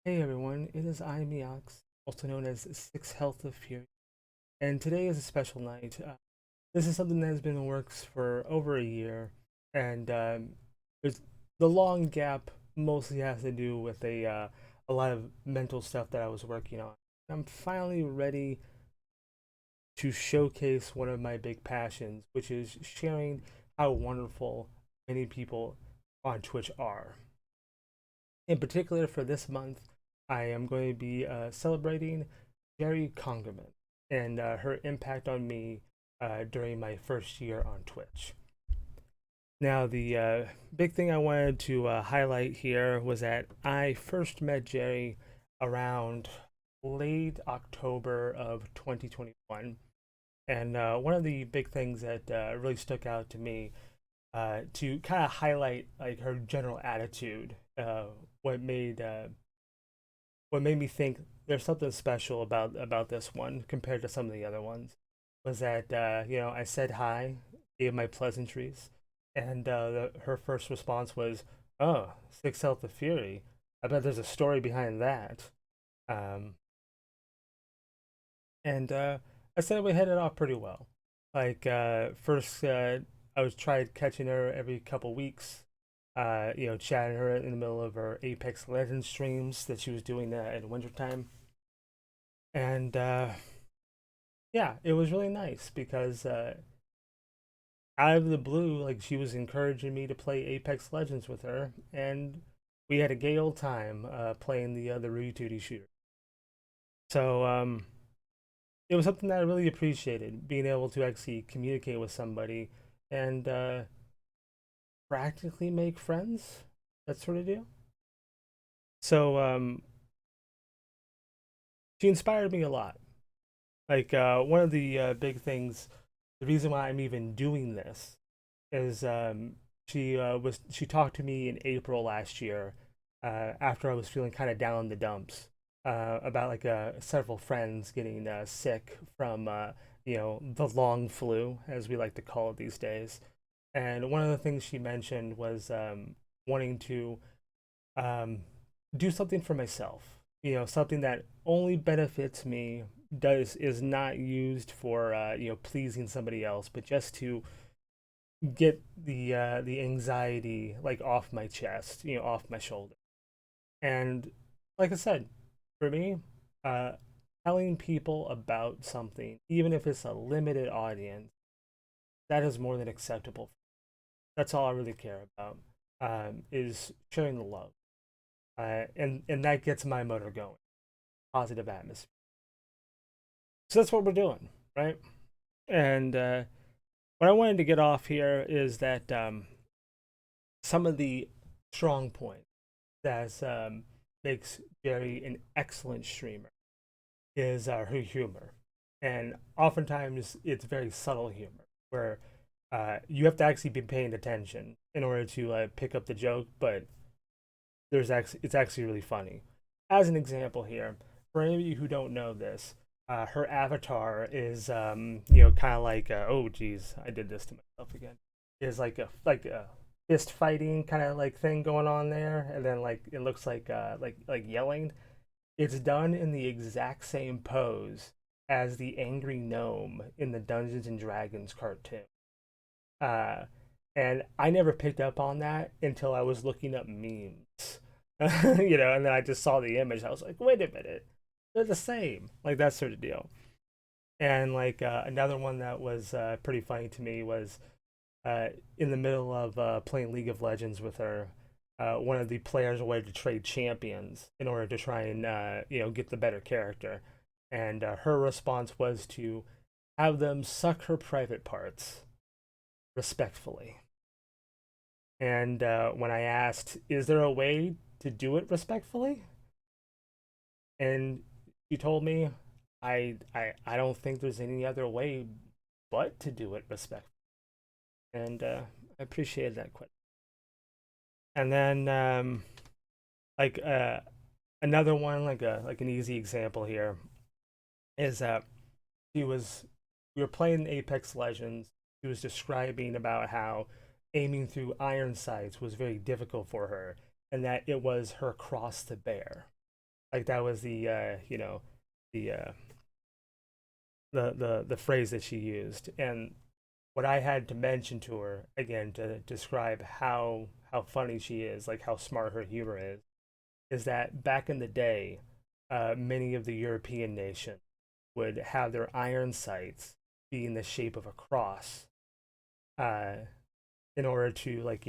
Hey everyone, it is I, Miox, also known as Six Health of Fury, and today is a special night. This is something that has been in the works for over a year, and there's the long gap mostly has to do with a lot of mental stuff that I was working on. I'm finally ready to showcase one of my big passions, which is sharing how wonderful many people on Twitch are. In particular, for this month, I am going to be celebrating Jerry Congaman and her impact on me during my first year on Twitch. Now, the big thing I wanted to highlight here was that I first met Jerry around late October of 2021. And one of the big things that really stuck out to me to kind of highlight like her general attitude, what made uh, what made me think there's something special about this one compared to some of the other ones was that I said hi, gave my pleasantries, and her first response was, "Oh, Six Health of Fury. I bet there's a story behind that." Um, and I said we hit it off pretty well. Like first, I was tried catching her every couple weeks. Chatting her in the middle of her Apex Legends streams that she was doing in wintertime. And yeah, it was really nice because out of the blue, like she was encouraging me to play Apex Legends with her, and we had a gay old time playing the Rudy Tooty shooter. So it was something that I really appreciated, being able to actually communicate with somebody and practically make friends, that sort of deal. So she inspired me a lot. Like one of the big things, the reason why I'm even doing this is she talked to me in April last year after I was feeling kind of down in the dumps about like several friends getting sick from the long flu, as we like to call it these days. And one of the things she mentioned was wanting to um, do something for myself. Something that only benefits me, does is not used for pleasing somebody else, but just to get the anxiety like off my chest, off my shoulder. And like I said, for me, uh, telling people about something, even if it's a limited audience, that is more than acceptable. That's all I really care about. Is sharing the love, and that gets my motor going. Positive atmosphere. So that's what we're doing, right? And what I wanted to get off here is that some of the strong points that makes Jerry an excellent streamer is her humor. And oftentimes it's very subtle humor where you have to actually be paying attention in order to pick up the joke, but it's actually really funny. As an example here, for any of you who don't know this, her avatar is kind of like oh geez, I did this to myself again. Is like a fist fighting kind of like thing going on there, and then like it looks like yelling. It's done in the exact same pose as the angry gnome in the Dungeons and Dragons cartoon. Uh, and I never picked up on that until I was looking up memes. And then I just saw the image. I was like, wait a minute, they're the same, like that sort of deal. And like another one that was pretty funny to me was uh, in the middle of playing League of Legends with her. One of the players wanted to trade champions in order to try and get the better character, and her response was to have them suck her private parts respectfully. And when I asked, "Is there a way to do it respectfully?" and she told me, I don't think there's any other way but to do it respectfully. And I appreciated that question. And then like another one, like an easy example here is that she was we were playing Apex Legends. She was describing about how aiming through iron sights was very difficult for her, and that it was her cross to bear. Like that was the the the phrase that she used. And what I had to mention to her again to describe how funny she is, like how smart her humor is that back in the day, many of the European nations would have their iron sights be in the shape of a cross, uh, in order to like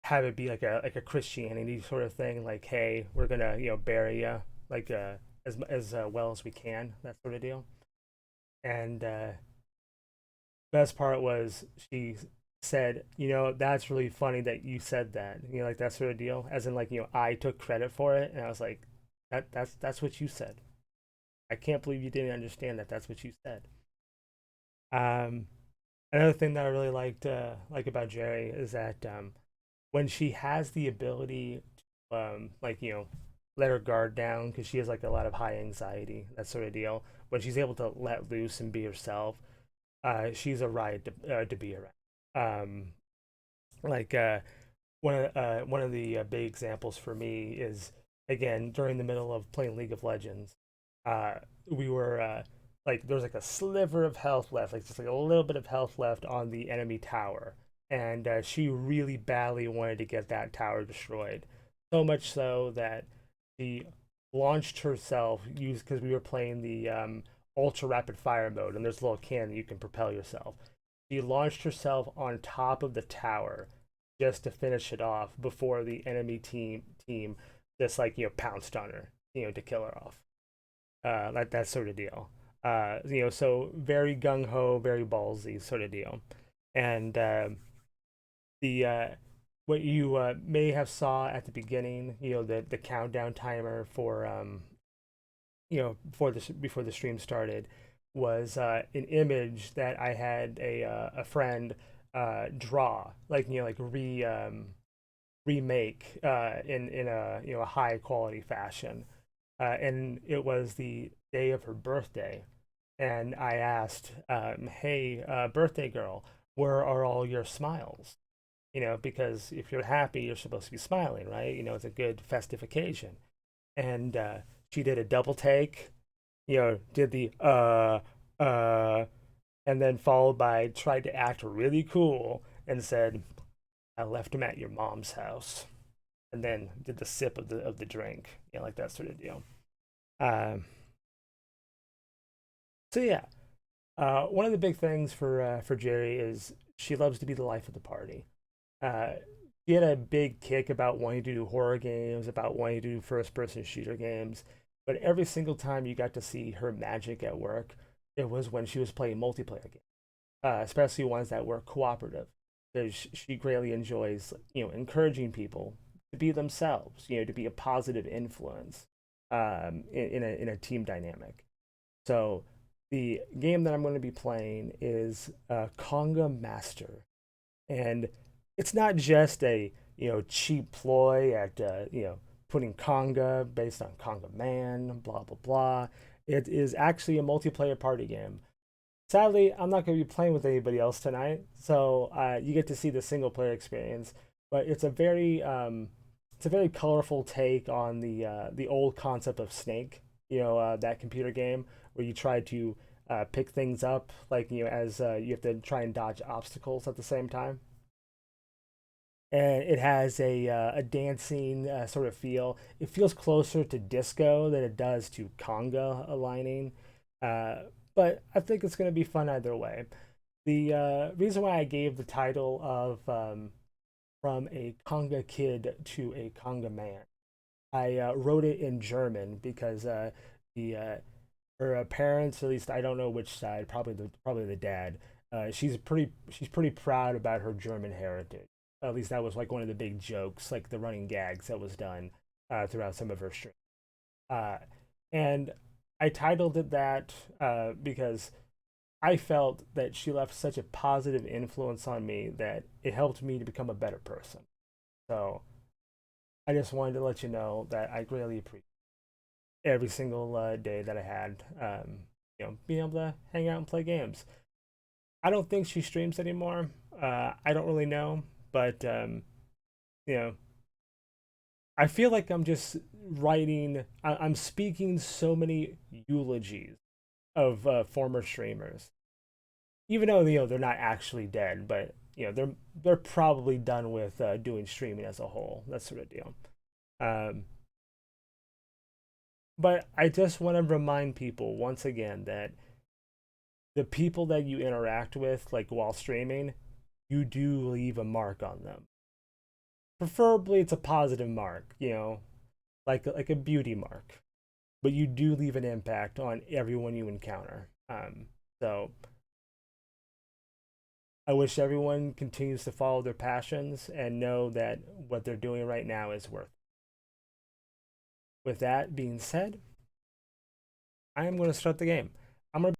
have it be like a Christianity sort of thing. Like, hey, we're gonna bury you like as well as we can, that sort of deal. And best part was she said, that's really funny that you said that, like that sort of deal. As in, like, I took credit for it, and I was like, that's what you said. I can't believe you didn't understand that. That's what you said. Um, Another thing that I really like about Jerry is that when she has the ability to like let her guard down because she has like a lot of high anxiety, that sort of deal. When she's able to let loose and be herself, she's a riot to be around. Um, like one of the big examples for me is again during the middle of playing League of Legends. Uh, we were like there was like a sliver of health left, like just like a little bit of health left on the enemy tower, and she really badly wanted to get that tower destroyed. So much so that she launched herself, used because we were playing the ultra rapid fire mode, and there's a little cannon you can propel yourself. She launched herself on top of the tower just to finish it off before the enemy team just like pounced on her, to kill her off. Like that sort of deal. So very gung ho, very ballsy sort of deal. And the what you may have saw at the beginning, the countdown timer for before the stream started, was an image that I had a friend draw, like like remake in a a high quality fashion, and it was the day of her birthday, and I asked, "Hey, birthday girl, where are all your smiles?" Because if you're happy, you're supposed to be smiling, right? It's a good festive occasion. And she did a double take, did the and then followed by tried to act really cool and said, "I left him at your mom's house," and then did the sip of the drink, like that sort of deal. Um, so yeah, one of the big things for Jerry is she loves to be the life of the party. Uh, she had a big kick about wanting to do horror games, about wanting to do first person shooter games, but every single time you got to see her magic at work, it was when she was playing multiplayer games, especially ones that were cooperative, because she greatly enjoys encouraging people to be themselves, to be a positive influence in a team dynamic. So the game that I'm going to be playing is Conga Master, and it's not just a cheap ploy at putting Conga based on Congaman, blah blah blah. It is actually a multiplayer party game. Sadly, I'm not going to be playing with anybody else tonight, so you get to see the single player experience. But it's a very colorful take on the old concept of Snake. That computer game where you try to pick things up, like as you have to try and dodge obstacles at the same time. And it has a dancing sort of feel. It feels closer to disco than it does to conga aligning, uh, but I think it's going to be fun either way. The reason why I gave the title of "From a Conga Kid to a Conga Man," I wrote it in German because the her parents, at least I don't know which side, probably the dad. She's pretty proud about her German heritage. At least that was like one of the big jokes, like the running gags that was done throughout some of her streams. Uh, and I titled it that because I felt that she left such a positive influence on me that it helped me to become a better person. So I just wanted to let you know that I greatly appreciate every single day that I had, being able to hang out and play games. I don't think she streams anymore. I don't really know, but you know, I feel like I'm just I'm speaking so many eulogies of former streamers, even though they're not actually dead, but they're probably done with doing streaming as a whole, that sort of deal. Um, but I just want to remind people once again that the people that you interact with, like while streaming, you do leave a mark on them. Preferably, it's a positive mark, like a beauty mark, but you do leave an impact on everyone you encounter. So I wish everyone continues to follow their passions and know that what they're doing right now is worth it. With that being said, I am going to start the game. I'm going to